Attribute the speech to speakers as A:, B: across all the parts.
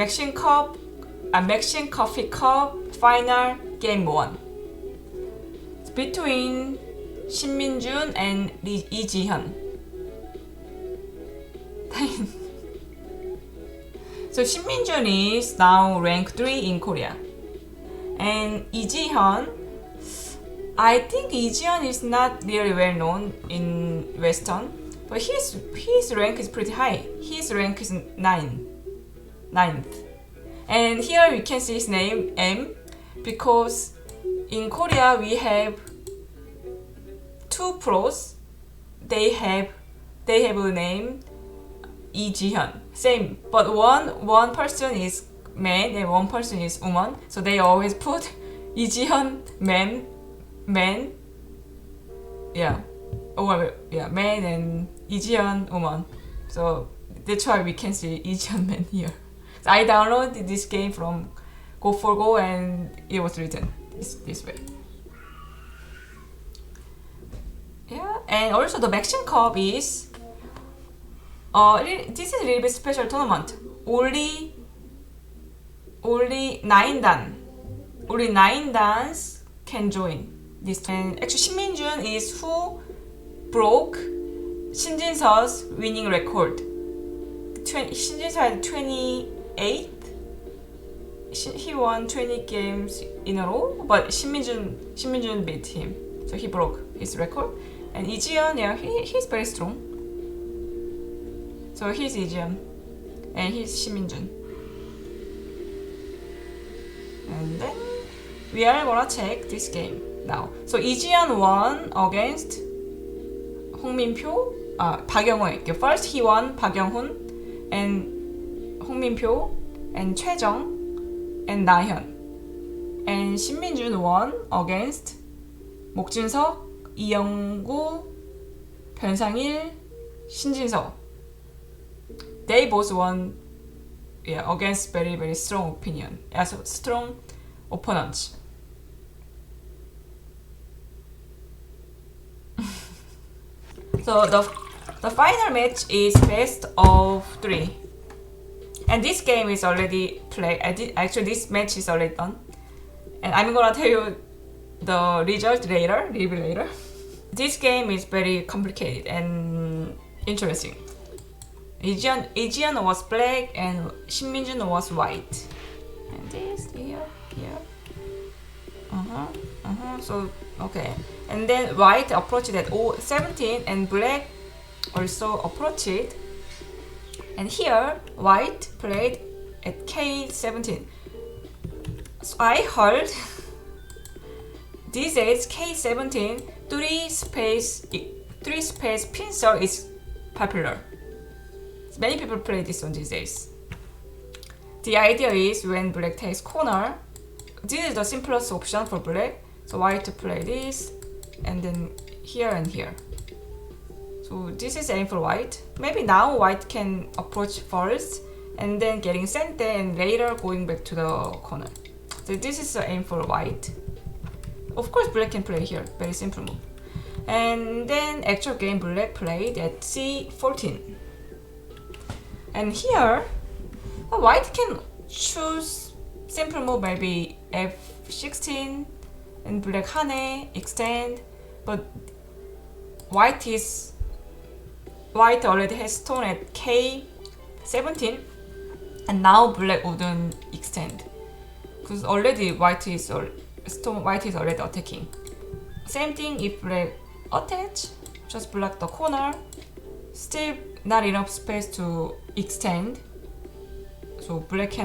A: Maxim Coffee Cup final game 1. It's between Shin Minjun and Lee Jihyun. So Shin Minjun is now rank 3 in Korea. And Lee Jihyun, I think Lee Jihyun is not really well known in Western, but his rank is pretty high. His rank is 9th. And here you can see his name M, because in Korea we have 2 pros. They have a name Lee Jihyun, same, but one person is man and one person is woman, so they always put Lee Jihyun man, man and Lee Jihyun woman. So that's why we can see Lee Jihyun man here. So I downloaded this game from Go4Go and it was written this way. Yeah, and also the Maxim Cup is this is a little bit special tournament. Only 9 dans can join this. And actually Shin Minjun is who broke Shin Jin-seo's winning record. Shin Jin-seo had 28. He won 20 games in a row, but Shin Minjun beat him, so he broke his record. And Lee Jihyun, yeah, he's very strong. So he's Lee Jihyun, and he's Shin Minjun. And then we are gonna check this game now. So Lee Jihyun won against 박영훈. First he won 박영훈 and 홍민표 and 최정 and 나현. And Shin Minjun won against 목준석, 이영구, 변상일, 신진서. They both won, yeah, against very strong opinion, so strong opponents. So the final match is best of 3, and this game is already played. Actually, this match is already done, and I'm gonna tell you the result later. This game is very complicated and interesting. Lee Jihyun was black and Shin Minjun was white. And this here. So okay. And then white approached at 17 and black also approached. And here white played at K17. So I heard these days K17 3 space pincer is popular. Many people play this one these days. The idea is when black takes corner, this is the simplest option for black. So white to play this, and then here and here. So this is aim for white. Maybe now white can approach first, and then getting center, and later going back to the corner. So this is the aim for white. Of course, black can play here. Very simple move. And then actual game black played at C14. And here, white can choose simple move, maybe F16 and black hane, extend, but white already has stone at K17, and now black wouldn't extend because already white is already attacking. Same thing if black attach, just block the corner, still not enough space to extend, so black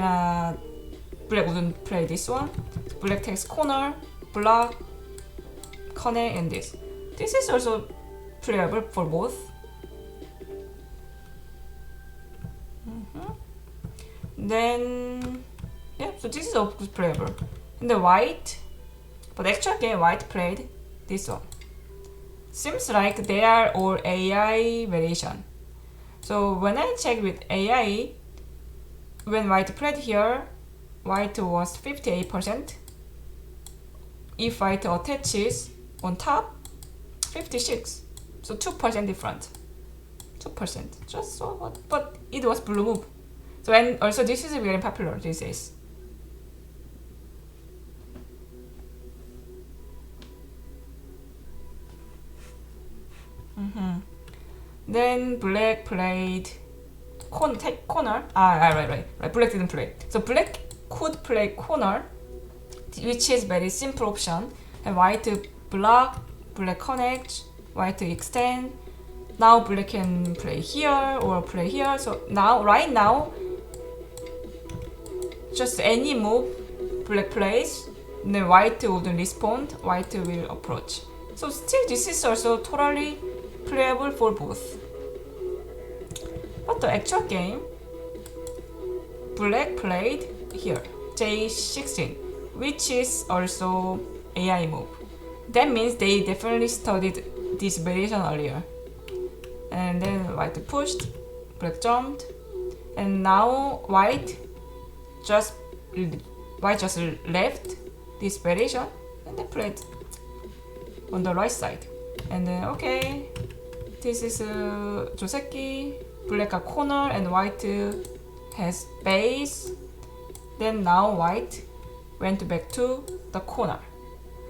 A: wouldn't play this one. So black takes corner, block, connect, and this is also playable for both. Then yeah, so this is also playable. And the white, but actual game white played this one. Seems like they are all AI variation. So when I check with AI, when white played here, white was 58%. If white attaches on top, 56. So 2% different. 2%. Just so, but it was blue move. So and also this is very popular these days. Then black played take corner. Right. Black didn't play. So black could play corner, which is very simple option. And white block, black connect, white extend. Now black can play here or play here. So now, right now, just any move black plays, then white wouldn't respond. White will approach. So still, this is also totally playable for both. But the actual game, black played here, J16, which is also AI move. That means they definitely studied this variation earlier. And then white pushed, black jumped, and now white just left this variation and then played on the right side. And then okay, this is Joseki, black got corner and white has base. Then now white went back to the corner.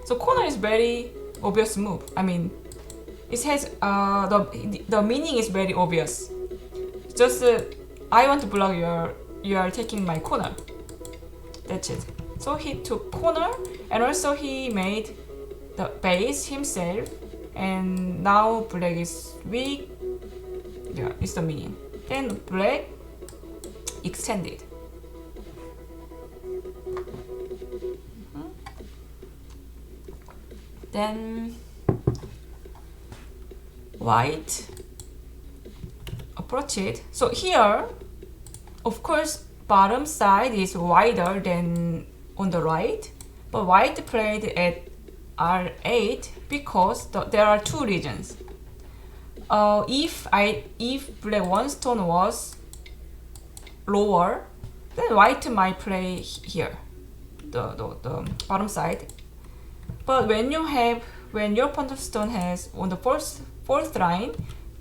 A: So corner is very obvious move. I mean, it has the meaning is very obvious. Just I want to block you are taking my corner. That's it. So he took corner and also he made the base himself. And now black is weak. Yeah, it's the meaning. Then black extended. Then white approach it. So here, of course, bottom side is wider than on the right, but white played at R8 because there are two reasons. If black one stone was lower, then white might play here, the bottom side. But when your point of stone has on the fourth line,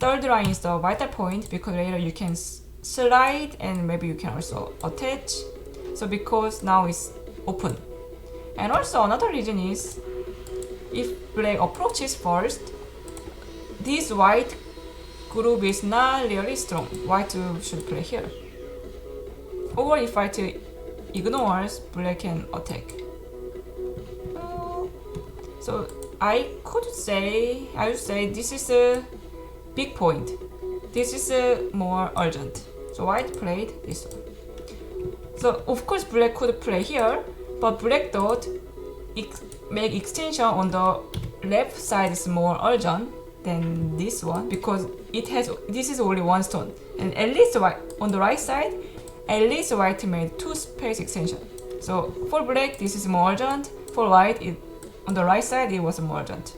A: third line is the vital point because later you can slide and maybe you can also attach. So because now it's open. And also another reason is if black approaches first, this white group is not really strong. White should play here. Or if white ignores, black can attack. So I would say this is a big point. This is more urgent. So white played this one. So of course black could play here, but black thought make extension on the left side is more urgent than this one because this is only one stone. And at least white on the right side, at least white made two space extension. So for black this is more urgent. For white on the right side it was more urgent.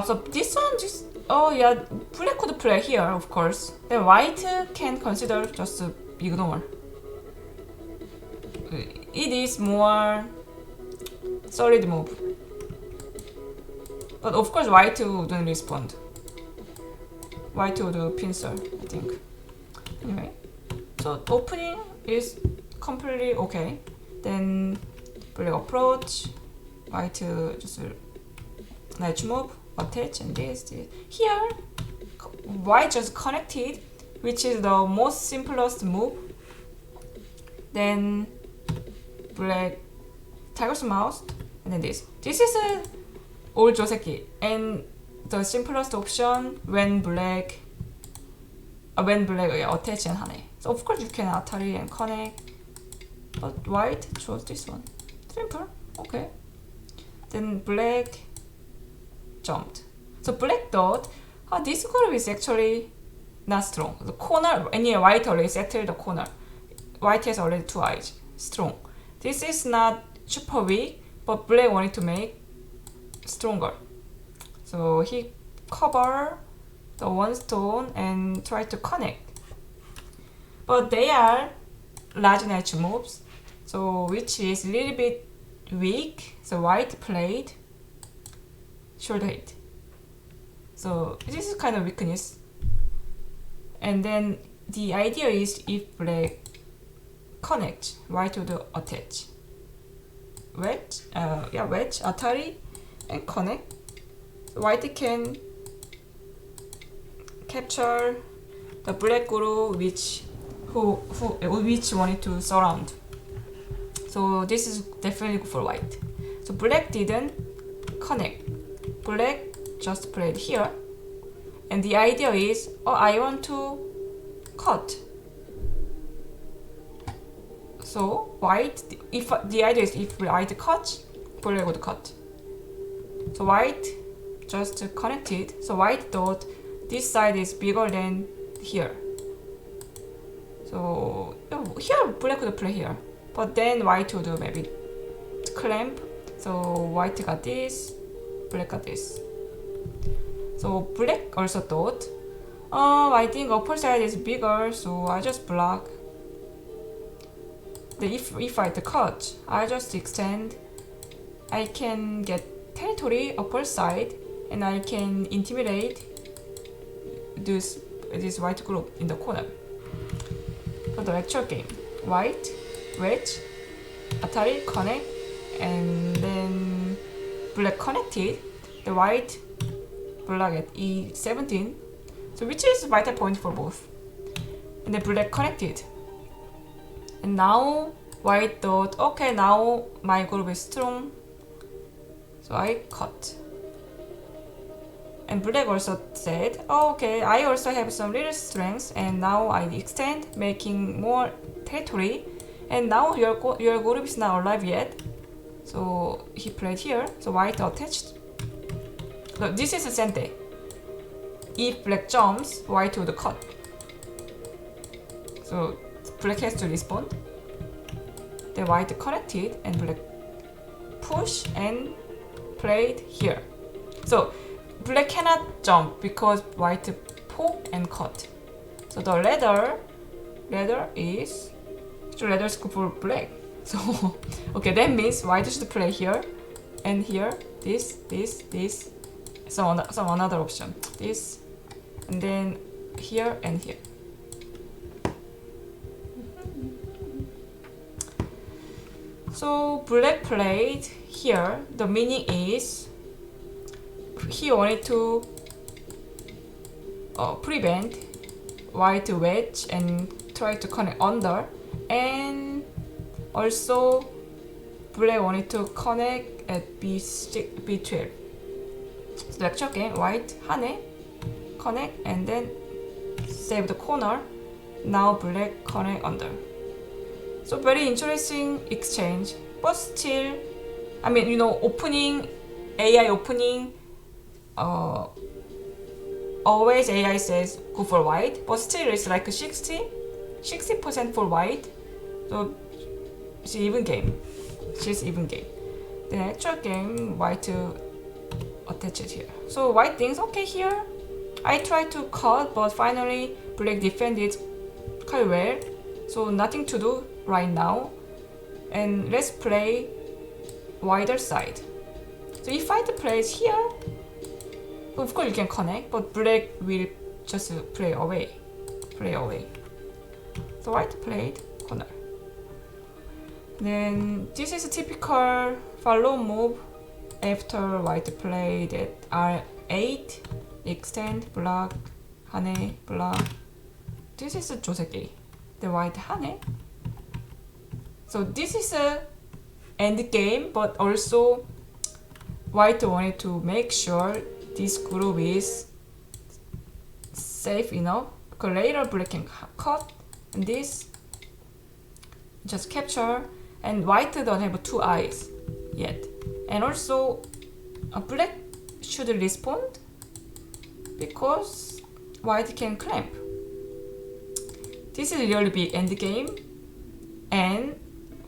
A: So this one just black could play here of course. Then white can consider just ignore. It is more solid move. But of course white wouldn't respond. White would pincer, I think. Anyway, so opening is completely okay. Then black approach, white just ledge move, attach, and this. Here, white just connected, which is the most simplest move. Then black tiger's mouth, and then this. This is a old Joseki, and the simplest option when black attach and hane. So of course you can Atari and connect, but white chose this one. Simple, okay. Then black jumped. So black thought, this group is actually not strong. The corner, and yeah, white already settled the corner. White has already two eyes, strong. This is not super weak, but black wanted to make stronger. So he covered the one stone and tried to connect. But they are large nature moves, so which is a little bit weak, so white played shoulder hit. So this is kind of weakness. And then the idea is if black connects, white would attach. Wedge, wedge, atari, and connect. So white can capture the black guru which wanted to surround. So this is definitely good for white. So black didn't connect. Black just played here. And the idea is, I want to cut. So white, if the idea is if white cuts, black would cut. So white just connected. So white thought this side is bigger than here. So here black would play here. But then white would maybe clamp. So white got this, black got this. So black also thought, I think upper side is bigger, so I just block. If I cut, I just extend. I can get territory upper side, and I can intimidate this white group in the corner. For the actual game, white, wedge, atari, connect, and then black connected. The white block at E17, so which is vital point for both. And then black connected. And now white thought, okay, now my group is strong, so I cut. And black also said, okay, I also have some little strengths, and now I extend, making more territory. And now your group is not alive yet, so he played here. So white attached. So this is a sente. If black jumps, white would cut. So black has to respond. Then white connected and black push and played here. So black cannot jump because white poke and cut. So the ladder is good for black. So okay, that means white should play here and here, this, some another option, this, and then here and here. So black played here. The meaning is he wanted to prevent white to wedge and try to connect under, and also black wanted to connect at B12. So the actual game, white hane, connect, and then save the corner. Now black connect under. So very interesting exchange, but still, I mean, AI opening, always AI says go for white, but still it's like 60% for white. So she's even game. The actual game, white attach it here. So white thinks, okay, here I tried to cut, but finally black defended quite well. So nothing to do right now, and let's play wider side. So if white plays here, of course you can connect, but black will just play away. So white played corner. Then this is a typical follow move after white played at R8, extend, block, hane, block. This is a joseki. The white hane. So this is a end game, but also white wanted to make sure this group is safe enough, because later black can cut, and this just capture, and white don't have two eyes yet. And also black should respond because white can clamp. This is really big end game, and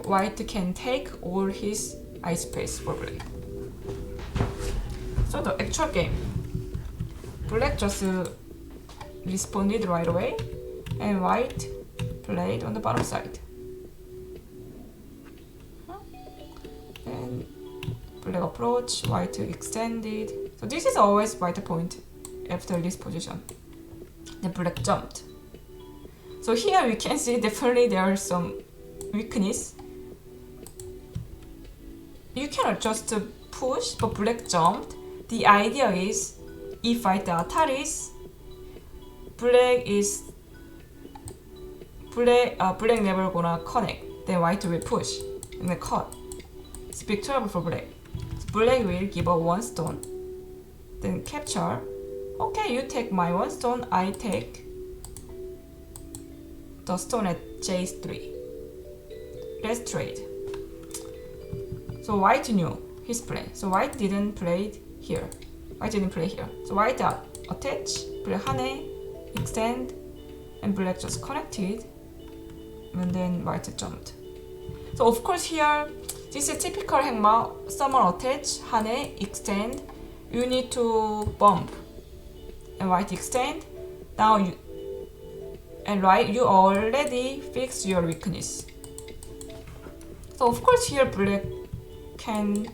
A: white can take all his eye space for black. So the actual game, black just responded right away, and white played on the bottom side. And black approach, white extended. So this is always white point after this position. Then black jumped. So here we can see definitely there is some weakness. You cannot just push, but black jumped. The idea is if white attaries, black never gonna connect. Then white will push and then cut. It's big trouble for black. So black will give up one stone. Then capture. Okay, you take my one stone, I take the stone at J3. Let's trade. So white knew his play. So white didn't play here. White didn't play here. So white attach, black hane, extend, and black just connected. And then white jumped. So of course here, this is typical hangma. Someone attach, hane, extend. You need to bump. And white extend. Now you already fix your weakness. So of course here black can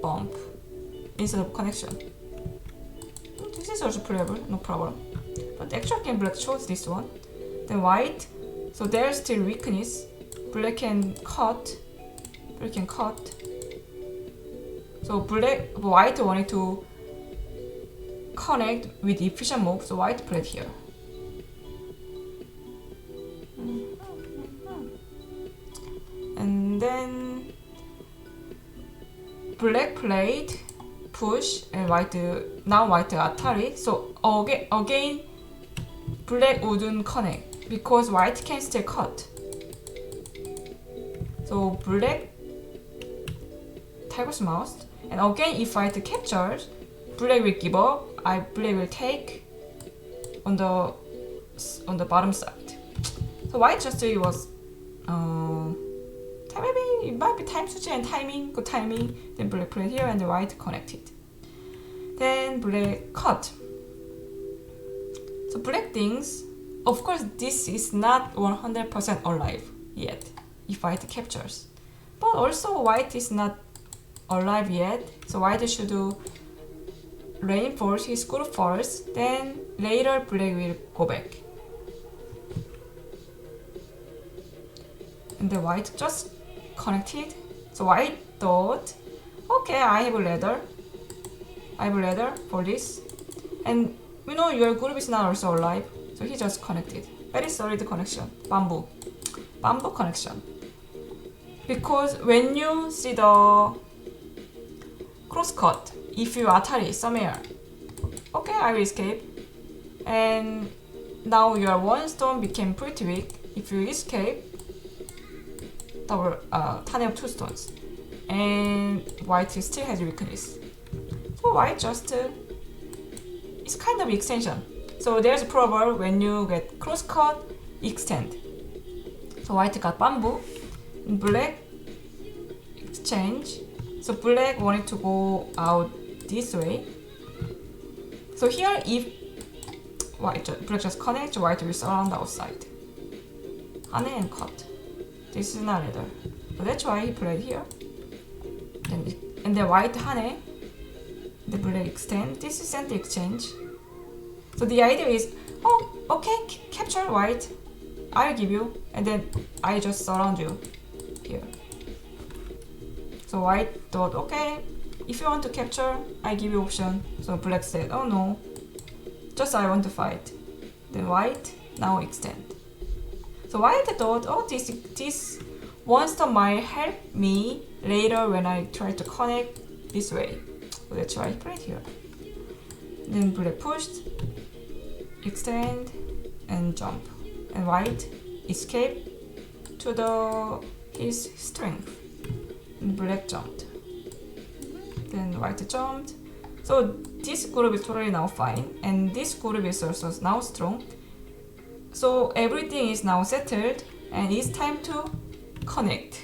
A: bump instead of connection. This is also playable, no problem. But actual game black chose this one. Then white, so there's still weakness. Black can cut. Black can cut. So white wanted to connect with efficient move, so white played here. And then black played push and white Atari. So again black wouldn't connect because white can still cut. So black Tiger's mouse, and again if white captures, black will give up. Black will take on the bottom side. So white just was maybe it might be time switch and timing, good timing. Then black played here and the white connected. Then black cut. So black thinks, of course this is not 100% alive yet if white captures. But also white is not alive yet, so white should reinforce his group first, then later black will go back. And the white just connected. So white thought, okay, I have a ladder for this. And you know your group is not also alive, so he just connected. Very solid connection, bamboo connection. Because when you see the crosscut, if you Atari somewhere, okay, I will escape. And now your one stone became pretty weak. If you escape, double tane of two stones, and white still has weakness. So white just it's kind of extension. So there's a problem when you get crosscut, extend. So white got bamboo, and black exchange. So black wanted to go out this way. So here if black just connects, white will surround the outside. Hane and cut. This is not ladder. So that's why he played here. And the white hane, the black extend. This is center exchange. So the idea is, oh, okay, capture white. I'll give you, and then I just surround you here. So white thought, okay, if you want to capture, I give you option. So black said, oh no, just I want to fight. Then white now extend. So white thought, oh, this one stone might help me later when I try to connect this way. So that's why I played here. Then black pushed, extend, and jump. And white escaped to his strength. And black jumped. Then white jumped. So this group is totally now fine, and this group is also now strong. So everything is now settled, and it's time to connect.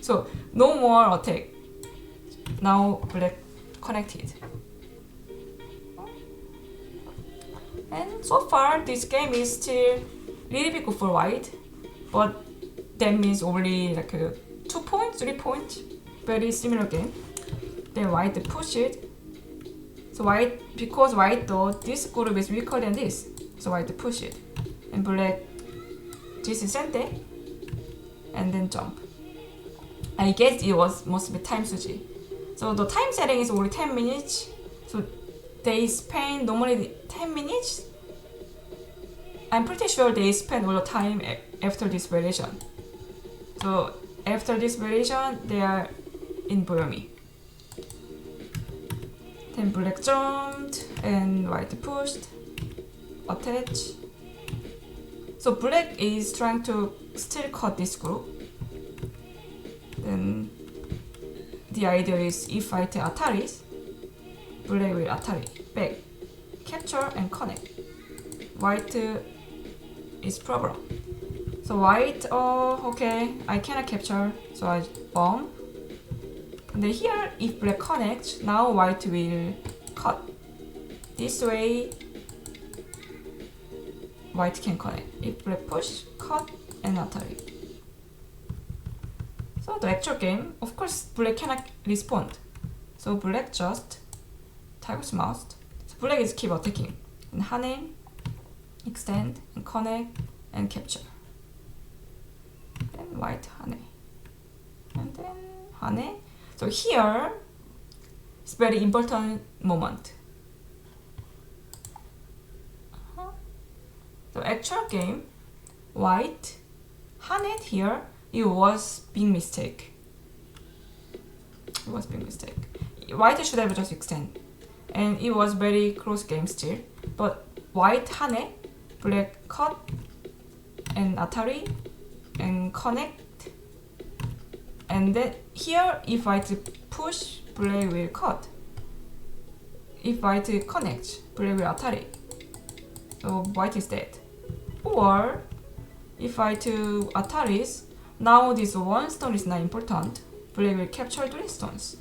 A: So no more attack. Now black connected. And so far this game is still really big for white, but that means only like 2 points, 3 points. Very similar game. Then white push it. So white, because white thought this group is weaker than this, so white push it. And black, this is sente, and then jump. I guess it must be time suji. So the time setting is only 10 minutes. So they spend normally 10 minutes. I'm pretty sure they spend all the time after this variation. So after this variation, they are in Boyomi. Then black jumped and white pushed, attach. So black is trying to still cut this group. Then the idea is if white Ataris, black will Atari back, capture and connect. White is problem. So white, okay, I cannot capture, so I bomb. And then here, if black connects, now white will cut. This way, white can connect. If black push, cut, and Atari. So the actual game, of course, black cannot respond. So black just tiger's mouse. So black is keep attacking. And hane, extend, and connect, and capture. Then white hane. And then hane. So here, it's very important moment. The actual game, white, hane here, it was big mistake. It was big mistake. White should have just extend. And it was very close game still. But white hane, black cut, and Atari, and connect. And then here, if white push, black will cut. If white connects, black will Atari. So white is dead. Or if white Ataris, now this one stone is not important. Black will capture 3 stones.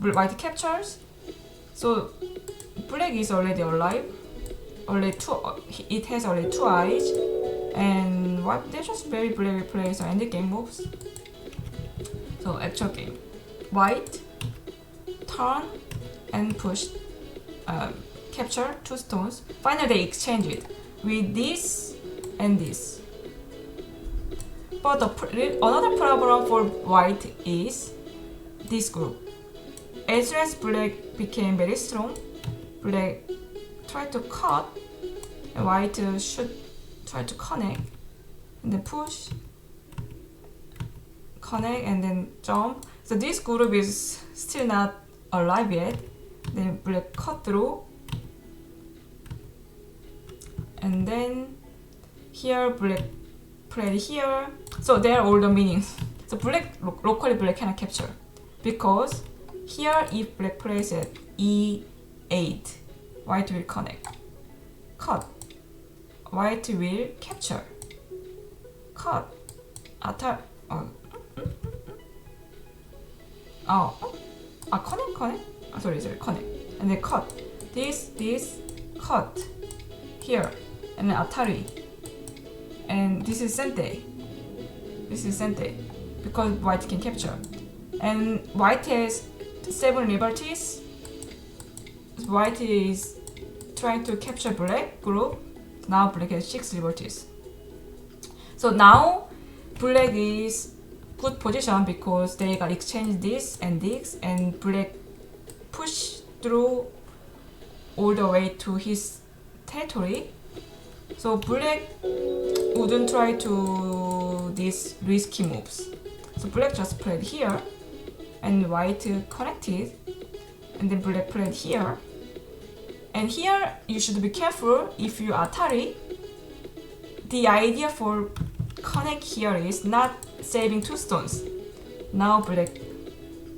A: White captures. So black is already alive. It has only 2 eyes. And what they're just very brave play, so end the game moves. So actual game. White, turn and push, capture 2 stones. Finally they exchange it with this and this. But another problem for white is this group. As soon as black became very strong, black tried to cut and white should try to connect, and then push, connect, and then jump. So this group is still not alive yet. Then black cut through, and then here black played here. So there are all the meanings. So black locally black cannot capture because here if black plays at E8, white will connect, cut. White will capture, cut, connect, connect, and then cut, this, cut, here, and then Atari, and this is sente, because white can capture, and white has 7 liberties, white is trying to capture black group. Now black has 6 liberties. So now black is good position because they got exchanged this, and black push through all the way to his territory. So black wouldn't try to these risky moves. So black just played here, and white connected, and then black played here. And here you should be careful if you Atari. The idea for connect here is not saving 2 stones. Now black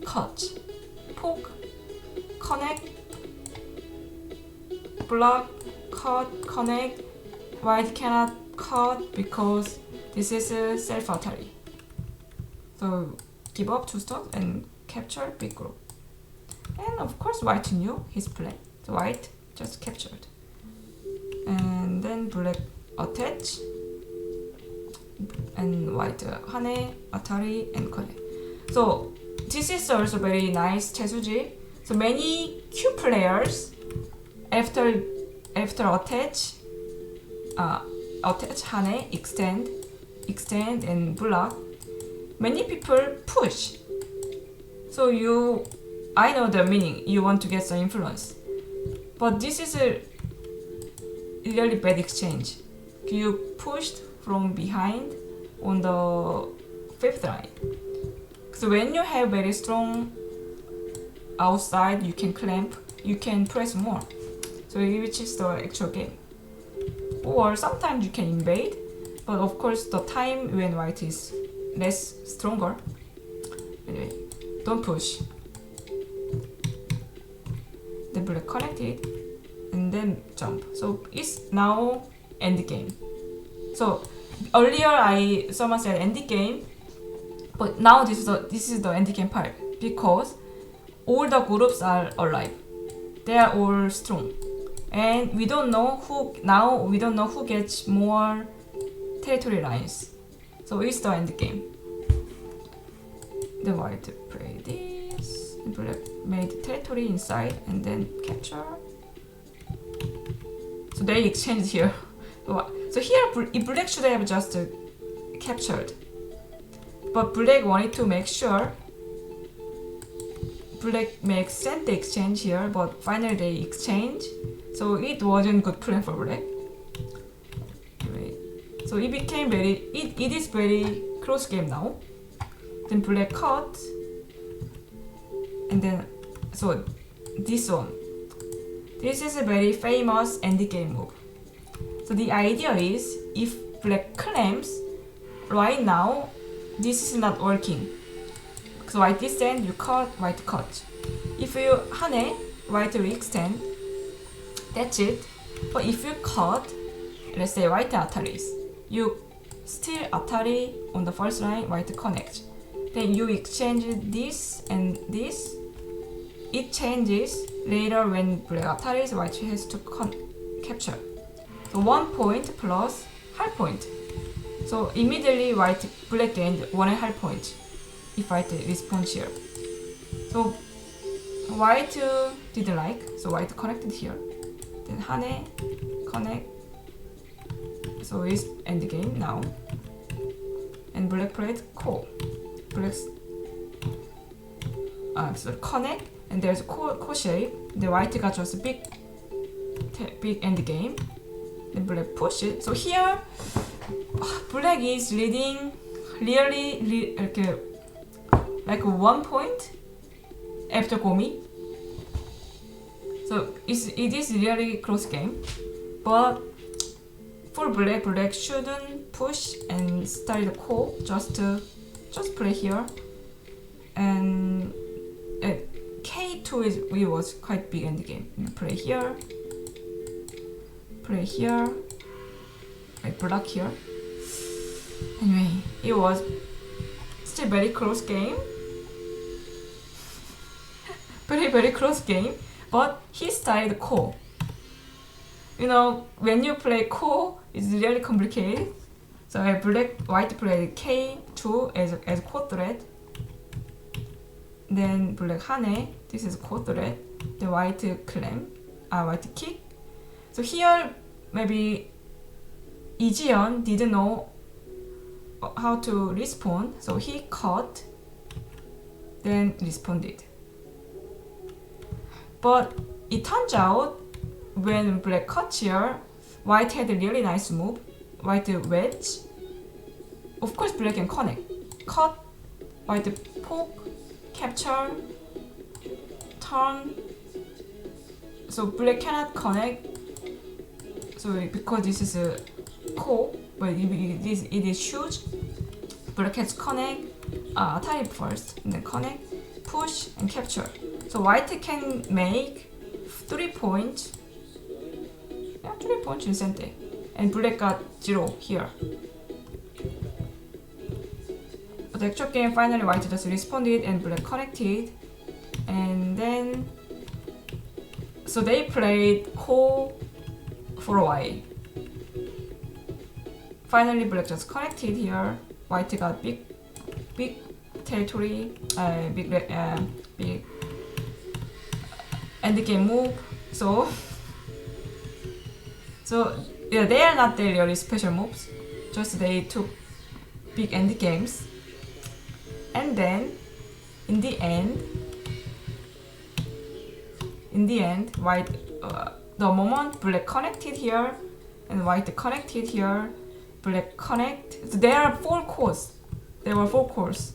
A: cut, poke, connect, block, cut, connect. White cannot cut because this is a self Atari. So give up 2 stones and capture big group. And of course white knew his plan. So white just captured, and then black attach, and white Hane, Atari, and Kone. So this is also very nice 채수지. So many Q players after attach Hane, extend and block. Many people push. So I know the meaning. You want to get some influence, but this is a really bad exchange. You pushed from behind on the fifth line. So when you have very strong outside, you can clamp, you can press more. So which is the actual game. Or sometimes you can invade, but of course the time when white is less stronger. Anyway, don't push. The black connected and then jump. So it's now end game. So earlier someone said end game, but now this is the end game part because all the groups are alive. They are all strong, and we don't know who gets more territory lines. So it's the end game. The white play this, the black made territory inside and then capture. So they exchanged here. So here black should have just captured, but black wanted to make sure black makes center exchange here, but finally they exchange. So it wasn't good plan for black. Anyway, so it became it is very close game now. Then black cut, and then so this one. This is a very famous end game move. So the idea is if black claims right now this is not working. So white descend, you cut, white cut. If you hane, white will extend. That's it. But if you cut, let's say white ataris, you still atari on the first line, white connect. Then you exchange this and this. It changes later when black ataris, white has to capture. So 1 point plus half point. So immediately black gained 1.5 point if white responds here. So white didn't like, so white connected here. Then hane, connect. So it's end game now. And black played ko. Black's so connect, and there's a ko shape. The white got just a big end game. Then black push it. So here black is leading really like 1 point after Gomi. So it is really close game, but for black shouldn't push and start the call, just play here. And K2 was quite big end game. Play here, like block here. Anyway, it was still very close game. Very close game, but he started ko. You know, when you play ko, it's really complicated. So white played K2 as ko threat. Then black hane, this is ko threat. The white white kick. So here maybe Lee Jihyun didn't know how to respond, so he caught, then responded. But it turns out when black cut here, white had a really nice move. White wedge. Of course black can connect. Cut, white poke, capture, turn. So black cannot connect. So because this is a ko, but it is huge. Black has connect, type first, and then connect, push, and capture. So white can make 3 points. Yeah, 3 points in center. And black got 0 here. But the actual game finally white just responded and black connected. And then so they played ko for a while. Finally, black just connected here. White got big territory, big endgame move. So yeah, they are not really special moves. Just they took big endgames, and then in the end, white. The moment black connected here and white connected here, black connect. So there are 4 cores. There were 4 cores.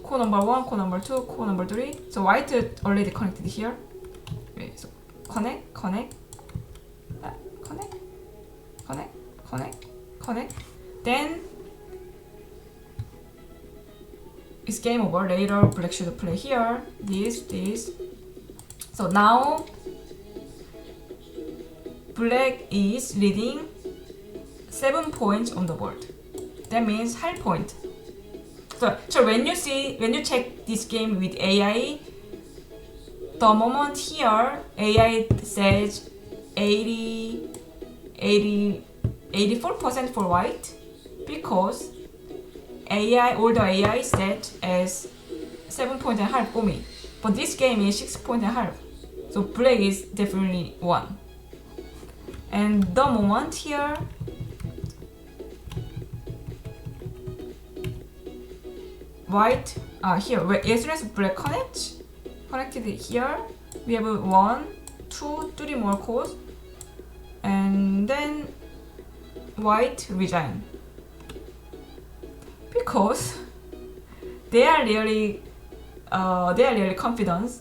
A: Core number 1, core number 2, core number 3. So white already connected here. Okay, so connect, connect. Then it's game over. Later black should play here. This. So now black is leading 7 points on the board. That means half point. So when you check this game with AI, the moment here AI says 84% for white, because all the AI set as 7.5 for me. But this game is 6.5. So black is definitely 1. And the moment here, white here, as soon as black connected here, we have 1, 2, 3 more cores, and then white resign, because they are really confident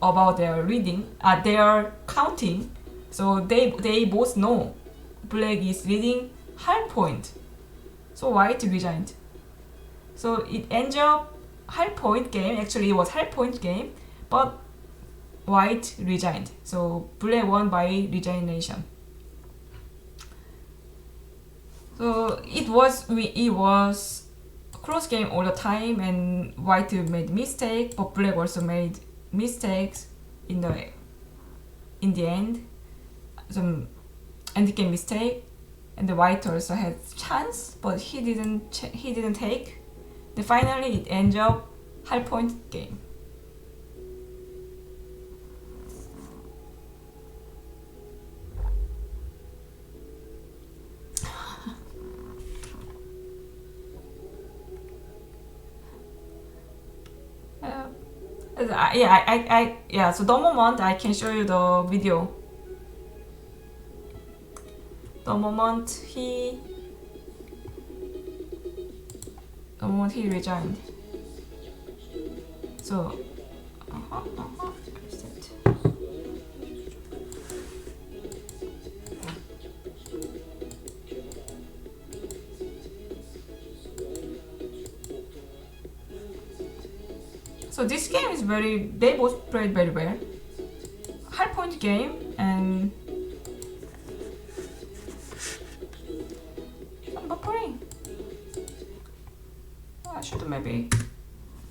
A: about their reading, their counting. So they both know black is leading half point. So white resigned. So it ends up half point game. Actually, it was half point game, but white resigned. So black won by resignation. So it was close game all the time, and white made mistake, but black also made mistakes in the end. Some endgame mistake, and the white also had chance, but he didn't take. Then finally it ends up half point game. So the moment I can show you the video. The moment he resigned. So So this game is they both played very well. Hard point game, and I'm buffering. I should maybe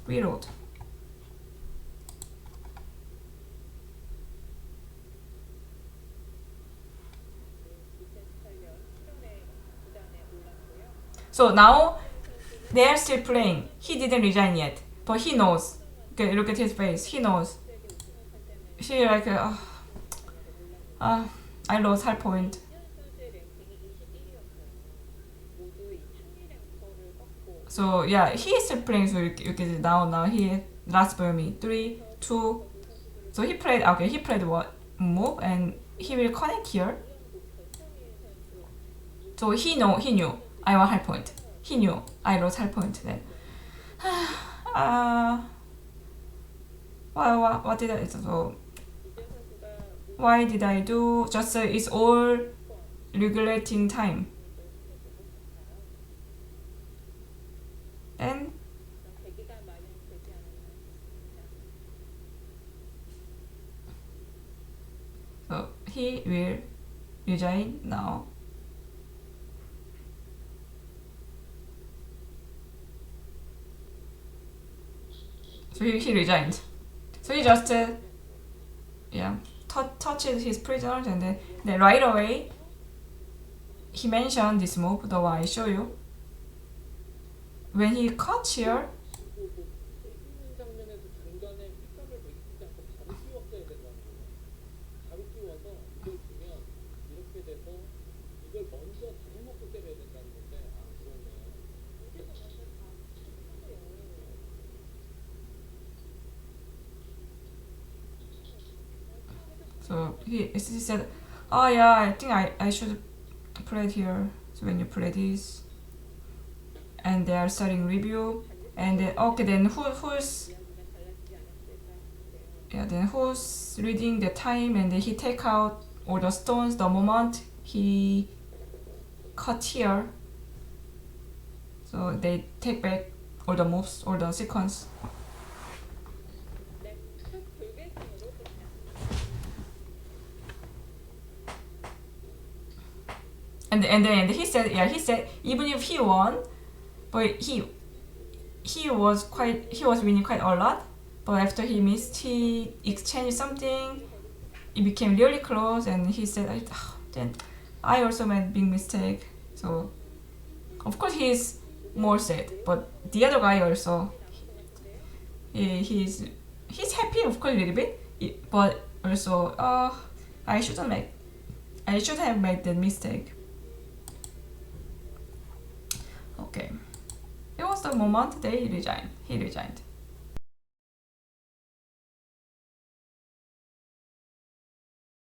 A: reload. So now they are still playing. He didn't resign yet, but he knows. Okay, look at his face. He knows. She like, I lost half point. So yeah, he is still playing. So you can see now he lost by me 3, 2. So he played. Okay, he played what move, and he will connect here. So he knew I won half point. He knew I lost half point then. What did I do? Why did I do? Just it's all regulating time. And so he will resign now. So he resigned. So he just touched his prisoners, and then right away he mentioned this move, the one I show you. When he cut here,
B: 있는 장면에서 중간에 휘감을 베끼지 않고 바로 끼웠어야 된다는 거예요. 바로 끼워서 이걸 주면 이렇게 돼서 이걸 먼저 다 먹고 때려야 된다는 건데 아 그러네.
A: so he said, oh yeah, I think I should play it here. So when you play this, and they are starting review, and then okay, then who's yeah, then who's reading the time, and then he take out all the stones the moment he cut here. So they take back all the moves, all the sequence. And then he said, yeah, he said even if he won, but he was winning quite a lot. But after he missed, he exchanged something. It became really close, and he said, then I also made big mistake. So of course he's more sad, but the other guy also, he's happy, of course, a little bit, but also I should have made that mistake. Okay, it was the moment he resigned.